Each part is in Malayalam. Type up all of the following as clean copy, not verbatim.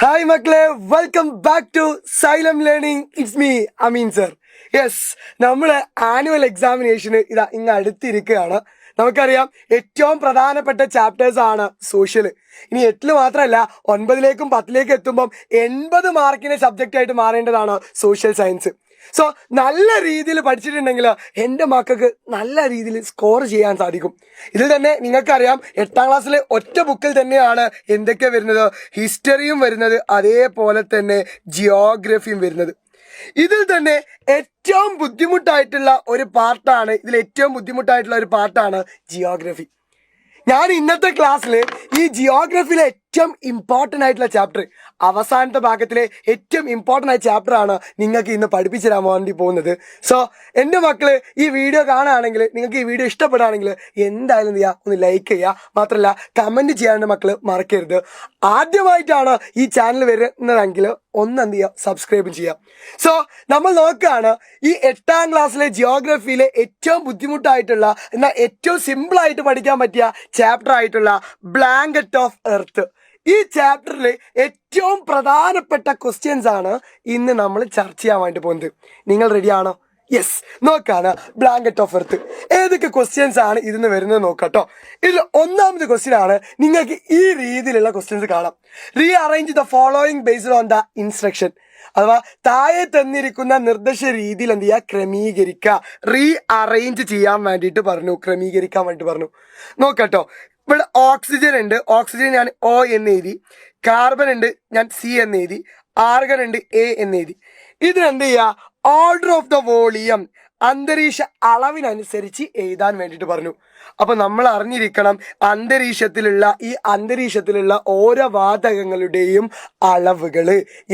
Hi Makle, welcome back to Xylem Learning. It's me, Amin sir. Yes, നമ്മൾ ആനുവൽ എക്സാമിനേഷന് ഇതാ ഇങ്ങ് അടുത്തിരിക്കുകയാണ്. നമുക്കറിയാം ഏറ്റവും പ്രധാനപ്പെട്ട ചാപ്റ്റേഴ്സ് ആണ് സോഷ്യൽ. ഇനി 8 മാത്രമല്ല 9ലേക്കും 10ലേക്കും എത്തുമ്പം 80 മാർക്കിന്റെ സബ്ജക്റ്റ് ആയിട്ട് മാറേണ്ടതാണ് സോഷ്യൽ സയൻസ്. സോ നല്ല രീതിയിൽ പഠിച്ചിട്ടുണ്ടെങ്കിൽ എൻ്റെ മക്കൾക്ക് നല്ല രീതിയിൽ സ്കോർ ചെയ്യാൻ സാധിക്കും. ഇതിൽ തന്നെ നിങ്ങൾക്കറിയാം 8ാം ക്ലാസ്സിലെ ഒറ്റ ബുക്കിൽ തന്നെയാണ് എന്തൊക്കെ വരുന്നത്, ഹിസ്റ്ററിയും വരുന്നത്, അതേപോലെ തന്നെ ജിയോഗ്രഫിയും വരുന്നത്. ഇതിൽ തന്നെ ഏറ്റവും ബുദ്ധിമുട്ടായിട്ടുള്ള ഒരു പാർട്ടാണ് ജിയോഗ്രഫി. ഞാൻ ഇന്നത്തെ ക്ലാസ്സിൽ ഈ ജിയോഗ്രഫിയിലെ ഏറ്റവും ഇമ്പോർട്ടൻ്റ് ആയിട്ടുള്ള ചാപ്റ്റർ, അവസാനത്തെ ഭാഗത്തിലെ ഏറ്റവും ഇമ്പോർട്ടൻ്റ് ആയ ചാപ്റ്റർ ആണ് നിങ്ങൾക്ക് ഇന്ന് പഠിപ്പിച്ചു തരാൻ വേണ്ടി പോകുന്നത്. സോ എൻ്റെ മക്കൾ ഈ വീഡിയോ കാണുകയാണെങ്കിൽ, നിങ്ങൾക്ക് ഈ വീഡിയോ ഇഷ്ടപ്പെടുകയാണെങ്കിൽ എന്തായാലും എന്ത് ചെയ്യുക, ഒന്ന് ലൈക്ക് ചെയ്യുക, മാത്രമല്ല കമൻറ്റ് ചെയ്യാൻ എൻ്റെ മക്കൾ മറക്കരുത്. ആദ്യമായിട്ടാണ് ഈ ചാനൽ വരുന്നതെങ്കിൽ ഒന്ന് എന്ത് ചെയ്യുക, സബ്സ്ക്രൈബും ചെയ്യാം. സോ നമ്മൾ നോക്കുകയാണ് ഈ 8ാം ക്ലാസ്സിലെ ജിയോഗ്രഫിയിലെ ഏറ്റവും ബുദ്ധിമുട്ടായിട്ടുള്ള എന്നാൽ ഏറ്റവും സിമ്പിളായിട്ട് പഠിക്കാൻ പറ്റിയ ചാപ്റ്റർ ആയിട്ടുള്ള ബ്ലാങ്കറ്റ് ഓഫ് എർത്ത്. ഈ ചാപ്റ്ററിൽ ഏറ്റവും പ്രധാനപ്പെട്ട ക്വസ്റ്റ്യൻസ് ആണ് ഇന്ന് നമ്മൾ ചർച്ച ചെയ്യാൻ വേണ്ടി പോകുന്നത്. നിങ്ങൾ റെഡിയാണോ? യെസ്, നോക്കാണ് ബ്ലാങ്കറ്റ് ഓഫ് എർത്ത് ഏതൊക്കെ ക്വസ്റ്റ്യൻസ് ആണ് ഇതിന്ന് വരുന്നത് നോക്കാട്ടോ. ഇതിൽ ഒന്നാമത്തെ ക്വസ്റ്റ്യൻ ആണ്, നിങ്ങൾക്ക് ഈ രീതിയിലുള്ള ക്വസ്റ്റ്യൻസ് കാണാം. Re arrange the following based on the instruction. അഥവാ താഴെ തന്നിരിക്കുന്ന നിർദ്ദേശ രീതിയിൽ എന്ത് ചെയ്യുക, ക്രമീകരിക്കുക. റീ അറേഞ്ച് ചെയ്യാൻ വേണ്ടിയിട്ട് പറഞ്ഞു, ക്രമീകരിക്കാൻ വേണ്ടിയിട്ട് പറഞ്ഞു. നോക്കട്ടോ, ഇവിടെ ഓക്സിജൻ ഉണ്ട്, ഓക്സിജൻ ഞാൻ O എന്ന് എഴുതി. കാർബൺ ഉണ്ട്, ഞാൻ C എന്ന് എഴുതി. ആർഗൺ ഉണ്ട്, A എന്ന് എഴുതി. ഇതിനെന്ത് ചെയ്യുക, ഓർഡർ ഓഫ് ദ വോളിയം, അന്തരീക്ഷ അളവിനനുസരിച്ച് എഴുതാൻ വേണ്ടിയിട്ട് പറഞ്ഞു. അപ്പൊ നമ്മൾ അറിഞ്ഞിരിക്കണം അന്തരീക്ഷത്തിലുള്ള ഓരോ വാതകങ്ങളുടെയും അളവുകൾ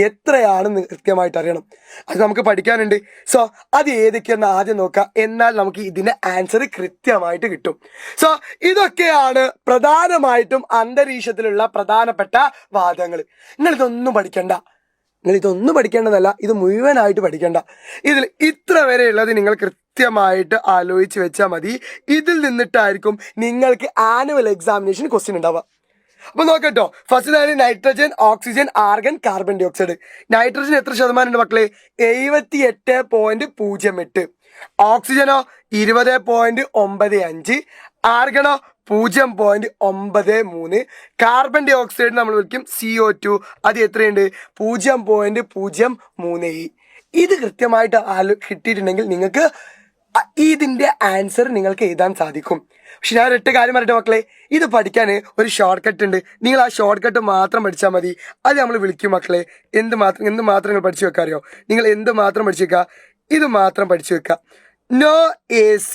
എത്രയാണെന്ന് കൃത്യമായിട്ട് അറിയണം. അത് നമുക്ക് പഠിക്കാനുണ്ട്. സോ അത് ഏതൊക്കെയെന്ന് ആദ്യം നോക്കാം, എന്നാൽ നമുക്ക് ഇതിന്റെ ആൻസർ കൃത്യമായിട്ട് കിട്ടും. സോ ഇതൊക്കെയാണ് പ്രധാനമായിട്ടും അന്തരീക്ഷത്തിലുള്ള പ്രധാനപ്പെട്ട വാതകങ്ങൾ. നിങ്ങളിതൊന്നും പഠിക്കേണ്ടതല്ല, ഇത് മുഴുവനായിട്ട് പഠിക്കേണ്ട. ഇതിൽ ഇത്ര വരെ ഉള്ളത് നിങ്ങൾ കൃത്യമായിട്ട് ആലോചിച്ച് വെച്ചാൽ മതി. ഇതിൽ നിന്നിട്ടായിരിക്കും നിങ്ങൾക്ക് ആനുവൽ എക്സാമിനേഷൻ ക്വസ്റ്റ്യൻ ഉണ്ടാവുക. അപ്പൊ നോക്കട്ടോ, ഫസ്റ്റ് ആണ് nitrogen, oxygen, argon, carbon dioxide. Nitrogen എത്ര ശതമാനം ഉണ്ട് മക്കളെ? 78.08. ഓക്സിജനോ 20.95. ആർഗണോ 0.93. കാർബൺ ഡൈ ഓക്സൈഡ് നമ്മൾ വിളിക്കും CO2, അത് എത്രയുണ്ട്? 0.03. ഇത് കൃത്യമായിട്ട് കിട്ടിയിട്ടുണ്ടെങ്കിൽ നിങ്ങൾക്ക് ഇതിന്റെ ആൻസർ നിങ്ങൾക്ക് എഴുതാൻ സാധിക്കും. പക്ഷെ ഞാൻ ഒറ്റ കാര്യം പറയട്ടെ മക്കളെ, ഇത് പഠിക്കാൻ ഒരു ഷോർട്ട് കട്ട് ഉണ്ട്. നിങ്ങൾ ആ ഷോർട്ട് കട്ട് മാത്രം പഠിച്ചാൽ മതി. അത് നമ്മൾ വിളിക്കും മക്കളെ. എന്ത് മാത്രം നിങ്ങൾ പഠിച്ചു വെക്കുക അറിയോ? നിങ്ങൾ എന്ത് മാത്രം പഠിച്ചു വെക്കുക? ഇത് മാത്രം പഠിച്ചു വെക്കുക. നോ AC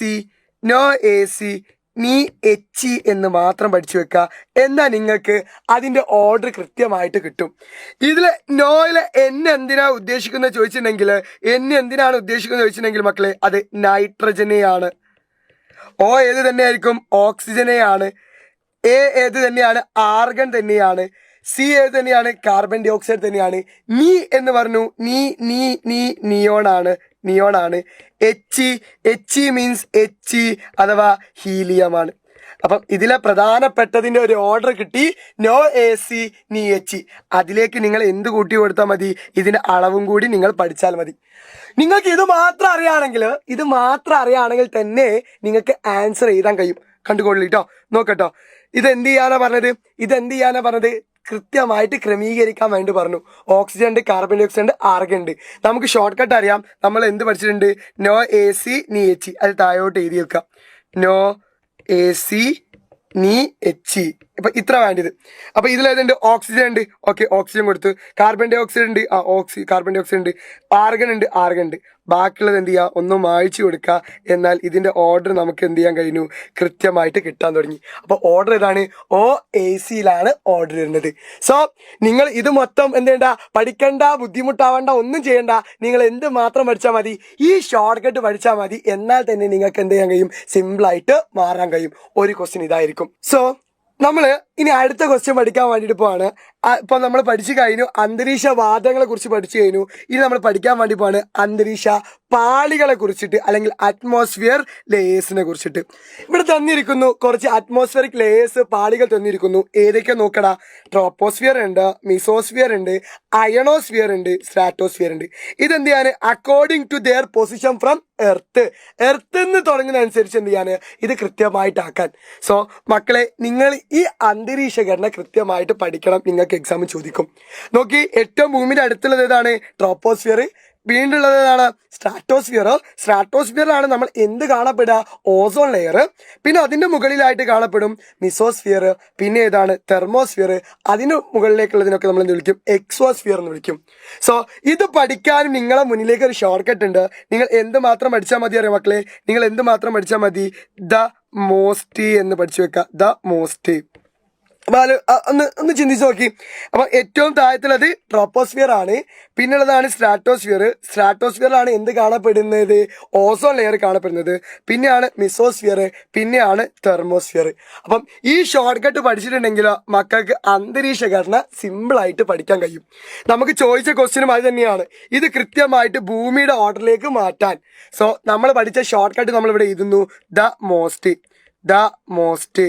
നീ HE എന്ന് മാത്രം പഠിച്ചു വെക്കുക. എന്നാൽ നിങ്ങൾക്ക് അതിന്റെ ഓർഡർ കൃത്യമായിട്ട് കിട്ടും. ഇതിൽ നോയില് എന്തിനാണ് ഉദ്ദേശിക്കുന്നത് ചോദിച്ചിട്ടുണ്ടെങ്കിൽ മക്കളെ, അത് നൈട്രജനെയാണ്. O ഏത് തന്നെയായിരിക്കും? ഓക്സിജനെയാണ്. A ഏത് തന്നെയാണ്? ആർഗൺ തന്നെയാണ്. C ഏത് തന്നെയാണ്? കാർബൺ ഡൈ ഓക്സൈഡ് തന്നെയാണ്. നീ എന്ന് പറഞ്ഞു, നിയോണാണ്. HE മീൻസ് HE അഥവാ ഹീലിയമാണ്. അപ്പം ഇതിലെ പ്രധാനപ്പെട്ടതിന്റെ ഒരു ഓർഡർ കിട്ടി. നോ AC നീ HE. അതിലേക്ക് നിങ്ങൾ എന്ത് കൂട്ടി കൊടുത്താൽ മതി? ഇതിന്റെ അളവും കൂടി നിങ്ങൾ പഠിച്ചാൽ മതി. നിങ്ങൾക്ക് ഇത് മാത്രം അറിയാണെങ്കിൽ തന്നെ നിങ്ങൾക്ക് ആൻസർ എഴുതാൻ കഴിയും. കണ്ടുകൊള്ളിട്ടോ, നോക്കട്ടോ. ഇതെന്ത് ചെയ്യാനാ പറഞ്ഞത്? കൃത്യമായിട്ട് ക്രമീകരിക്കാൻ വേണ്ടി പറഞ്ഞു. ഓക്സിജൻ ഉണ്ട്, കാർബൺ ഡൈ ഓക്സൈഡ് ഉണ്ട്, ആർഗൺ ഉണ്ട്. നമുക്ക് ഷോർട്ട് കട്ട് അറിയാം. നമ്മൾ എന്ത് പഠിച്ചിട്ടുണ്ട്? നോ AC നീ HE. അത് താഴോട്ട് എഴുതി വെക്കാം. നോ AC നീ HE. ഇപ്പൊ ഇത്ര വേണ്ടത്. അപ്പൊ ഇതിലേതുണ്ട്? ഓക്സിജൻ ഉണ്ട്. ഓക്കെ, ഓക്സിജൻ കൊടുത്തു. കാർബൺ ഡൈ ഓക്സൈഡ് ഉണ്ട്. കാർബൺ ഡൈ ഓക്സൈഡ് ഉണ്ട്. ആർഗൺ ഉണ്ട്. ബാക്കിയുള്ളത് എന്ത് ചെയ്യുക? ഒന്നും മായ്ച്ചു കൊടുക്കുക. എന്നാൽ ഇതിന്റെ ഓർഡർ നമുക്ക് എന്ത് ചെയ്യാൻ കഴിഞ്ഞു? കൃത്യമായിട്ട് കിട്ടാൻ തുടങ്ങി. അപ്പൊ ഓർഡർ ഏതാണ്? OACയിലാണ് ഓർഡർ വരുന്നത്. സോ നിങ്ങൾ ഇത് മൊത്തം എന്ത് ചെയ്യണ്ട, പഠിക്കണ്ട, ബുദ്ധിമുട്ടാവണ്ട, ഒന്നും ചെയ്യണ്ട. നിങ്ങൾ എന്ത് മാത്രം പഠിച്ചാൽ മതി? ഈ ഷോർട്ട് കട്ട് പഠിച്ചാൽ മതി. എന്നാൽ തന്നെ നിങ്ങൾക്ക് എന്ത് ചെയ്യാൻ കഴിയും? സിമ്പിളായിട്ട് മാറാൻ കഴിയും. ഒരു ക്വസ്റ്റ്യൻ ഇതായിരിക്കും. സോ നമ്മൾ ഇനി അടുത്ത ക്വസ്റ്റ്യൻ പഠിക്കാൻ വേണ്ടിയിട്ട് പോവാണ്. ഇപ്പൊ നമ്മൾ പഠിച്ചു കഴിഞ്ഞു, അന്തരീക്ഷ വാതകങ്ങളെ കുറിച്ച് പഠിച്ചു കഴിഞ്ഞു. ഇനി നമ്മൾ പഠിക്കാൻ വേണ്ടി പോവാണ് അന്തരീക്ഷ പാളികളെ കുറിച്ചിട്ട് അല്ലെങ്കിൽ അറ്റ്മോസ്ഫിയർ ലേയേഴ്സിനെ കുറിച്ചിട്ട്. ഇവിടെ തന്നിരിക്കുന്നു കുറച്ച് അറ്റ്മോസ്ഫിയറിക് ലേയേഴ്സ്, പാളികൾ തന്നിരിക്കുന്നു. ഏതൊക്കെ നോക്കടാ? ട്രോപ്പോസ്ഫിയർ ഉണ്ട്, മിസോസ്ഫിയർ ഉണ്ട്, അയണോസ്ഫിയർ ഉണ്ട്, സ്ട്രാറ്റോസ്ഫിയർ ഉണ്ട്. ഇതെന്ത് ചെയ്യാൻ? According to their position from earth എന്ന് തുടങ്ങുന്നതനുസരിച്ച് എന്ത് ചെയ്യാൻ? ഇത് കൃത്യമായിട്ടാക്കാൻ. സോ മക്കളെ, നിങ്ങൾ ഈ അന്തരീക്ഷ ഘടന കൃത്യമായിട്ട് പഠിക്കണം. നിങ്ങൾക്ക് എക്സാം ചോദിക്കും. നോക്കി, ഏറ്റവും ഭൂമിയുടെ അടുത്തുള്ളത് ഏതാണ്? ട്രോപ്പോസ്ഫിയർ. വീണ്ടുള്ളത് ഏതാണ്? സ്ട്രാറ്റോസ്ഫിയർ. സ്ട്രാറ്റോസ്ഫിയറിലാണ് നമ്മൾ എന്ത് കാണപ്പെടുക? Ozone layer. പിന്നെ അതിന്റെ മുകളിലായിട്ട് കാണപ്പെടും മിസോസ്ഫിയർ. പിന്നെ ഏതാണ്? തെർമോസ്ഫിയർ. അതിന് മുകളിലേക്കുള്ളതിനൊക്കെ നമ്മൾ എന്ത് വിളിക്കും? എക്സോസ്ഫിയർ എന്ന് വിളിക്കും. സോ ഇത് പഠിക്കാനും നിങ്ങളെ മുന്നിലേക്ക് ഒരു ഷോർട്ട് കട്ട് ഉണ്ട്. നിങ്ങൾ എന്ത് മാത്രം പഠിച്ചാൽ മതി അറിയാം മക്കളെ? നിങ്ങൾ എന്ത് മാത്രം പഠിച്ചാൽ മതി? ദ മോസ്റ്റ് എന്ന് പഠിച്ചു വെക്കുക. The most. അപ്പൊ ഒന്ന് ചിന്തിച്ച് നോക്കി. അപ്പൊ ഏറ്റവും താഴത്തുള്ളത് ട്രോപ്പോസ്ഫിയർ ആണ്. പിന്നുള്ളതാണ് സ്ട്രാറ്റോസ്ഫിയർ. സ്ട്രാറ്റോസ്ഫിയറിലാണ് എന്ത് കാണപ്പെടുന്നത്? ഓസോൺ ലെയർ കാണപ്പെടുന്നത്. പിന്നെയാണ് മിസോസ്ഫിയർ. പിന്നെയാണ് തെർമോസ്ഫിയർ. അപ്പം ഈ ഷോർട്ട് കട്ട് പഠിച്ചിട്ടുണ്ടെങ്കിൽ മക്കൾക്ക് അന്തരീക്ഷ ഘടന സിമ്പിൾ ആയിട്ട് പഠിക്കാൻ കഴിയും. നമുക്ക് ചോദിച്ച ക്വസ്റ്റ്യനും അത് തന്നെയാണ്. ഇത് കൃത്യമായിട്ട് ഭൂമിയുടെ ഓർഡറിലേക്ക് മാറ്റാൻ. സോ നമ്മൾ പഠിച്ച ഷോർട്ട് കട്ട് നമ്മൾ ഇവിടെ എഴുതുന്നു. ദ മോസ്റ്റ്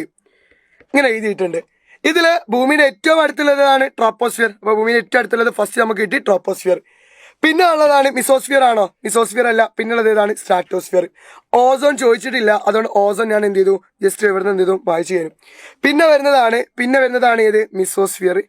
ഇങ്ങനെ എഴുതിയിട്ടുണ്ട്. ഇതില് ഭൂമിയുടെ ഏറ്റവും അടുത്തുള്ളതാണ് ട്രോപ്പോസ്ഫിയർ. അപ്പൊ ഭൂമിയുടെ ഏറ്റവും അടുത്തുള്ളത് ഫസ്റ്റ് നമുക്ക് കിട്ടി ട്രോപ്പോസ്ഫിയർ. പിന്നെ ഉള്ളതാണ് മിസോസ്ഫിയർ ആണോ? മിസോസ്ഫിയർ അല്ല. പിന്നുള്ളത് ഏതാണ്? സ്ട്രാറ്റോസ്ഫിയർ. ഓസോൺ ചോദിച്ചിട്ടില്ല, അതുകൊണ്ട് ഓസോൺ ഞാൻ എന്ത് ചെയ്തു? ജസ്റ്റ് ഇവിടുന്ന് എന്ത് ചെയ്തു? വായിച്ചു തരും. പിന്നെ വരുന്നതാണ് ഏത്? മിസോസ്ഫിയർ.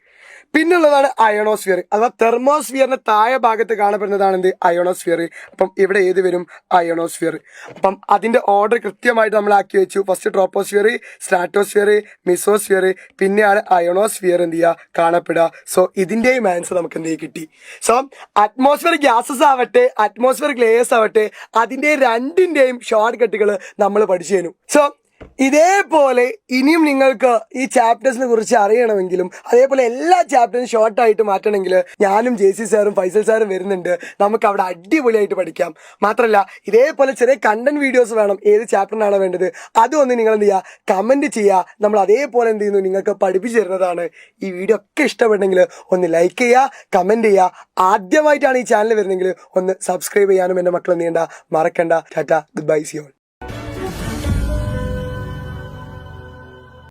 പിന്നുള്ളതാണ് അയണോസ്ഫിയർ. അഥവാ തെർമോസ്ഫിയറിന്റെ താഴെ ഭാഗത്ത് കാണപ്പെടുന്നതാണ് എന്ത്? അയണോസ്ഫിയർ. അപ്പം ഇവിടെ ഏത് വരും? അയണോസ്ഫിയർ. അപ്പം അതിന്റെ ഓർഡർ കൃത്യമായിട്ട് നമ്മൾ ആക്കി വെച്ചു. ഫസ്റ്റ് ട്രോപ്പോസ്ഫിയർ, സ്ട്രാറ്റോസ്ഫിയർ, മിസോസ്ഫിയർ, പിന്നെയാണ് അയണോസ്ഫിയർ എന്ത് ചെയ്യുക? കാണപ്പെടുക. സോ ഇതിന്റെയും ആൻസർ നമുക്ക് എന്ത് കിട്ടി? സോ അറ്റ്മോസ്ഫിയറിക് ഗ്യാസസ് ആവട്ടെ, അറ്റ്മോസ്ഫിയറിക് ലേയേഴ്സ് ആവട്ടെ, അതിന്റെ രണ്ടിന്റെയും ഷോർട്ട് കട്ടുകൾ നമ്മൾ പഠിച്ചു തരും. സോ ഇതേപോലെ ഇനിയും നിങ്ങൾക്ക് ഈ ചാപ്റ്റേഴ്സിനെ കുറിച്ച് അറിയണമെങ്കിലും അതേപോലെ എല്ലാ ചാപ്റ്റേഴ്സും ഷോർട്ടായിട്ട് മാറ്റണമെങ്കിൽ ഞാനും JC സാറും ഫൈസൽ സാറും വരുന്നുണ്ട്. നമുക്ക് അവിടെ അടിപൊളിയായിട്ട് പഠിക്കാം. മാത്രമല്ല ഇതേപോലെ ചെറിയ കണ്ടന്റ് വീഡിയോസ് വേണം. ഏത് ചാപ്റ്ററിനാണ് വേണ്ടത് അതും ഒന്ന് നിങ്ങൾ എന്ത് ചെയ്യുക? കമന്റ് ചെയ്യുക. നമ്മൾ അതേപോലെ എന്ത് ചെയ്യുന്നു? നിങ്ങൾക്ക് പഠിപ്പിച്ചു തരുന്നതാണ്. ഈ വീഡിയോ ഒക്കെ ഇഷ്ടപ്പെട്ടെങ്കിൽ ഒന്ന് ലൈക്ക് ചെയ്യുക, കമന്റ് ചെയ്യുക. ആദ്യമായിട്ടാണ് ഈ ചാനൽ വരുന്നതെങ്കിൽ ഒന്ന് സബ്സ്ക്രൈബ് ചെയ്യാനും എൻ്റെ മക്കൾ എന്ത് ചെയ്യണ്ട? മറക്കണ്ട. Tata, good bye, C all.